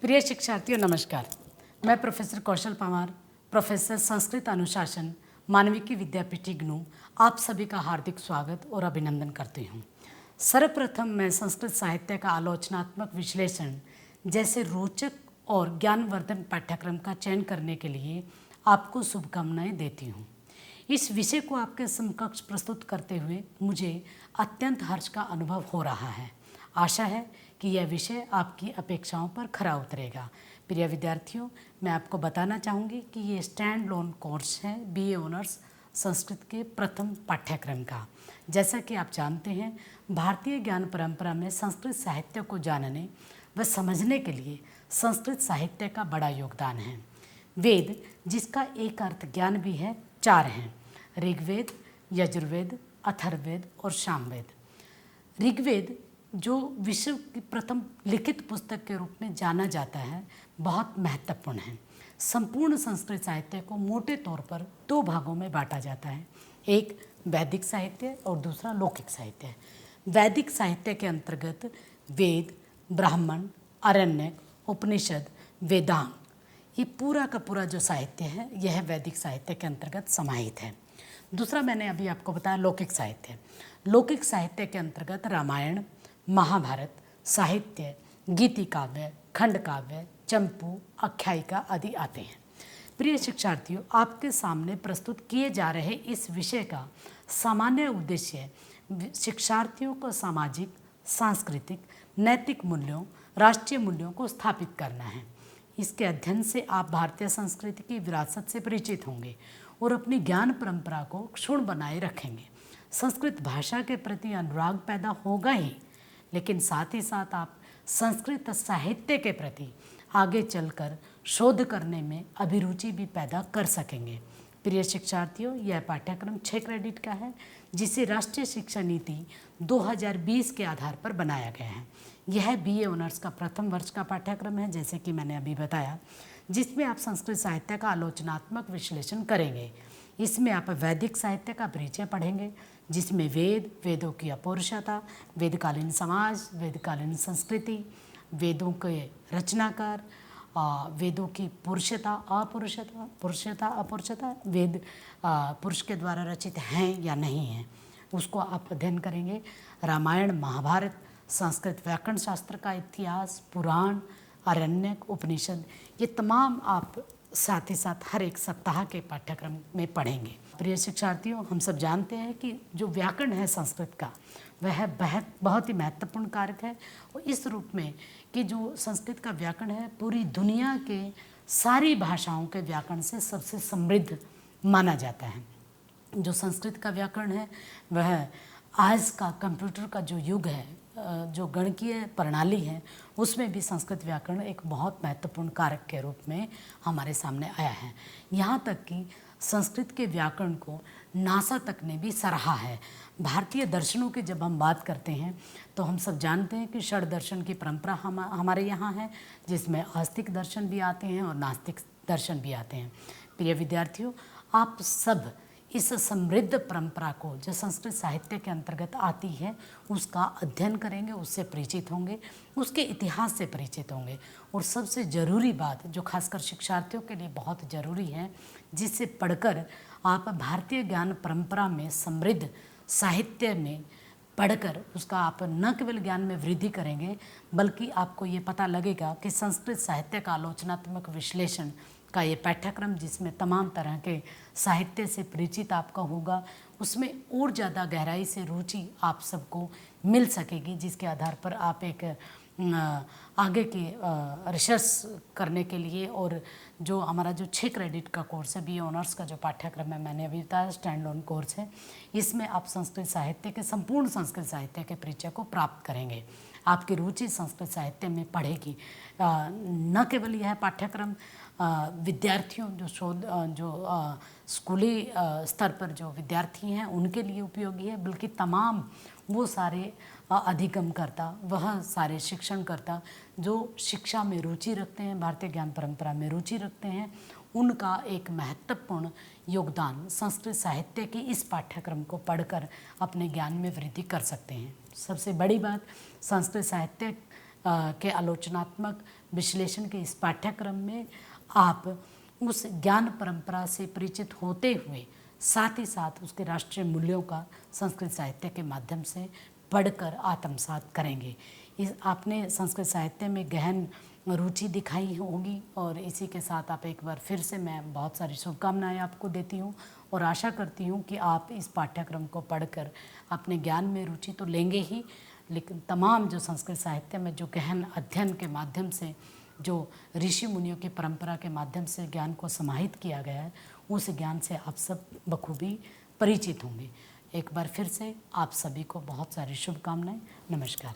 प्रिय शिक्षार्थियों नमस्कार। मैं प्रोफेसर कौशल पंवार, प्रोफेसर संस्कृत अनुशासन, मानविकी विद्यापीठ इग्नू, आप सभी का हार्दिक स्वागत और अभिनंदन करती हूँ। सर्वप्रथम मैं संस्कृत साहित्य का आलोचनात्मक विश्लेषण जैसे रोचक और ज्ञानवर्धन पाठ्यक्रम का चयन करने के लिए आपको शुभकामनाएं देती हूँ। इस विषय को आपके समकक्ष प्रस्तुत करते हुए मुझे अत्यंत हर्ष का अनुभव हो रहा है। आशा है कि यह विषय आपकी अपेक्षाओं पर खरा उतरेगा। प्रिय विद्यार्थियों, मैं आपको बताना चाहूँगी कि ये स्टैंड लोन कोर्स है बीए ऑनर्स संस्कृत के प्रथम पाठ्यक्रम का। जैसा कि आप जानते हैं, भारतीय ज्ञान परंपरा में संस्कृत साहित्य को जानने व समझने के लिए संस्कृत साहित्य का बड़ा योगदान है। वेद, जिसका एक अर्थ ज्ञान भी है, 4 हैं: ऋग्वेद, यजुर्वेद, अथर्ववेद और सामवेद। ऋग्वेद, जो विश्व की प्रथम लिखित पुस्तक के रूप में जाना जाता है, बहुत महत्वपूर्ण है। संपूर्ण संस्कृत साहित्य को मोटे तौर पर 2 भागों में बांटा जाता है, एक वैदिक साहित्य और दूसरा लौकिक साहित्य। वैदिक साहित्य के अंतर्गत वेद, ब्राह्मण, आरण्यक, उपनिषद, वेदांग, ये पूरा का पूरा जो साहित्य है यह वैदिक साहित्य के अंतर्गत समाहित है। दूसरा मैंने अभी आपको बताया लौकिक साहित्य। लौकिक साहित्य के अंतर्गत रामायण, महाभारत, साहित्य, गीति काव्य, खंड काव्य, चंपू, आख्यायिका आदि आते हैं। प्रिय शिक्षार्थियों, आपके सामने प्रस्तुत किए जा रहे इस विषय का सामान्य उद्देश्य शिक्षार्थियों को सामाजिक, सांस्कृतिक, नैतिक मूल्यों, राष्ट्रीय मूल्यों को स्थापित करना है। इसके अध्ययन से आप भारतीय संस्कृति की विरासत से परिचित होंगे और अपनी ज्ञान परंपरा को क्षुण्ण बनाए रखेंगे। संस्कृत भाषा के प्रति अनुराग पैदा होगा ही, लेकिन साथ ही साथ आप संस्कृत साहित्य के प्रति आगे चलकर शोध करने में अभिरुचि भी पैदा कर सकेंगे। प्रिय शिक्षार्थियों, यह पाठ्यक्रम 6 क्रेडिट का है, जिसे राष्ट्रीय शिक्षा नीति 2020 के आधार पर बनाया गया है। यह बीए ऑनर्स का प्रथम वर्ष का पाठ्यक्रम है, जैसे कि मैंने अभी बताया, जिसमें आप संस्कृत साहित्य का आलोचनात्मक विश्लेषण करेंगे। इसमें आप वैदिक साहित्य का परिचय पढ़ेंगे, जिसमें वेद, वेदों की अपौरुषता, वेदकालीन समाज, वेदकालीन संस्कृति, वेदों के रचनाकार, वेदों की पुरुषता अपौरुषता, वेद पुरुष के द्वारा रचित हैं या नहीं हैं, उसको आप अध्ययन करेंगे। रामायण, महाभारत, संस्कृत व्याकरण शास्त्र का इतिहास, पुराण, आरण्यक, उपनिषद, ये तमाम आप साथ ही साथ हर एक सप्ताह के पाठ्यक्रम में पढ़ेंगे। प्रिय शिक्षार्थियों, हम सब जानते हैं कि जो व्याकरण है संस्कृत का, वह बहुत ही महत्वपूर्ण कारक है, और इस रूप में कि जो संस्कृत का व्याकरण है पूरी दुनिया के सारी भाषाओं के व्याकरण से सबसे समृद्ध माना जाता है। जो संस्कृत का व्याकरण है वह आज का कंप्यूटर का जो युग है, जो गणकीय प्रणाली है, उसमें भी संस्कृत व्याकरण एक बहुत महत्वपूर्ण कारक के रूप में हमारे सामने आया है। यहाँ तक कि संस्कृत के व्याकरण को नासा तक ने भी सराहा है। भारतीय दर्शनों की जब हम बात करते हैं तो हम सब जानते हैं कि षड दर्शन की परंपरा हमारे यहाँ है, जिसमें आस्तिक दर्शन भी आते हैं और नास्तिक दर्शन भी आते हैं। प्रिय विद्यार्थियों, आप सब इस समृद्ध परंपरा को जो संस्कृत साहित्य के अंतर्गत आती है उसका अध्ययन करेंगे, उससे परिचित होंगे, उसके इतिहास से परिचित होंगे। और सबसे ज़रूरी बात जो खासकर शिक्षार्थियों के लिए बहुत ज़रूरी है, जिससे पढ़कर आप भारतीय ज्ञान परंपरा में समृद्ध साहित्य में पढ़कर उसका आप न केवल ज्ञान में वृद्धि करेंगे, बल्कि आपको ये पता लगेगा कि संस्कृत साहित्य का आलोचनात्मक विश्लेषण का ये पाठ्यक्रम, जिसमें तमाम तरह के साहित्य से परिचित आपका होगा, उसमें और ज़्यादा गहराई से रुचि आप सबको मिल सकेगी, जिसके आधार पर आप एक आगे की रिसर्च करने के लिए, और जो हमारा जो 6 क्रेडिट का कोर्स है बीए ऑनर्स का जो पाठ्यक्रम है, मैंने अभी बताया स्टैंड लोन कोर्स है, इसमें आप संस्कृत साहित्य के संपूर्ण संस्कृत साहित्य के परिचय को प्राप्त करेंगे। आपकी रुचि संस्कृत साहित्य में पढ़ेगी। न केवल यह पाठ्यक्रम विद्यार्थियों जो स्कूली स्तर पर जो विद्यार्थी हैं उनके लिए उपयोगी है, बल्कि तमाम वो सारे अधिगमकर्ता, वह सारे शिक्षणकर्ता जो शिक्षा में रुचि रखते हैं, भारतीय ज्ञान परंपरा में रुचि रखते हैं, उनका एक महत्वपूर्ण योगदान संस्कृत साहित्य के इस पाठ्यक्रम को पढ़कर अपने ज्ञान में वृद्धि कर सकते हैं। सबसे बड़ी बात, संस्कृत साहित्य के आलोचनात्मक विश्लेषण के इस पाठ्यक्रम में आप उस ज्ञान परंपरा से परिचित होते हुए साथ ही साथ उसके राष्ट्रीय मूल्यों का संस्कृत साहित्य के माध्यम से पढ़कर आत्मसात करेंगे। इस आपने संस्कृत साहित्य में गहन रुचि दिखाई होगी और इसी के साथ आप एक बार फिर से मैं बहुत सारी शुभकामनाएं आपको देती हूँ और आशा करती हूँ कि आप इस पाठ्यक्रम को पढ़कर अपने ज्ञान में रुचि तो लेंगे ही, लेकिन तमाम जो संस्कृत साहित्य में जो गहन अध्ययन के माध्यम से जो ऋषि मुनियों की परंपरा के माध्यम से ज्ञान को समाहित किया गया है, उस ज्ञान से आप सब बखूबी परिचित होंगे। एक बार फिर से आप सभी को बहुत सारी शुभकामनाएं। नमस्कार।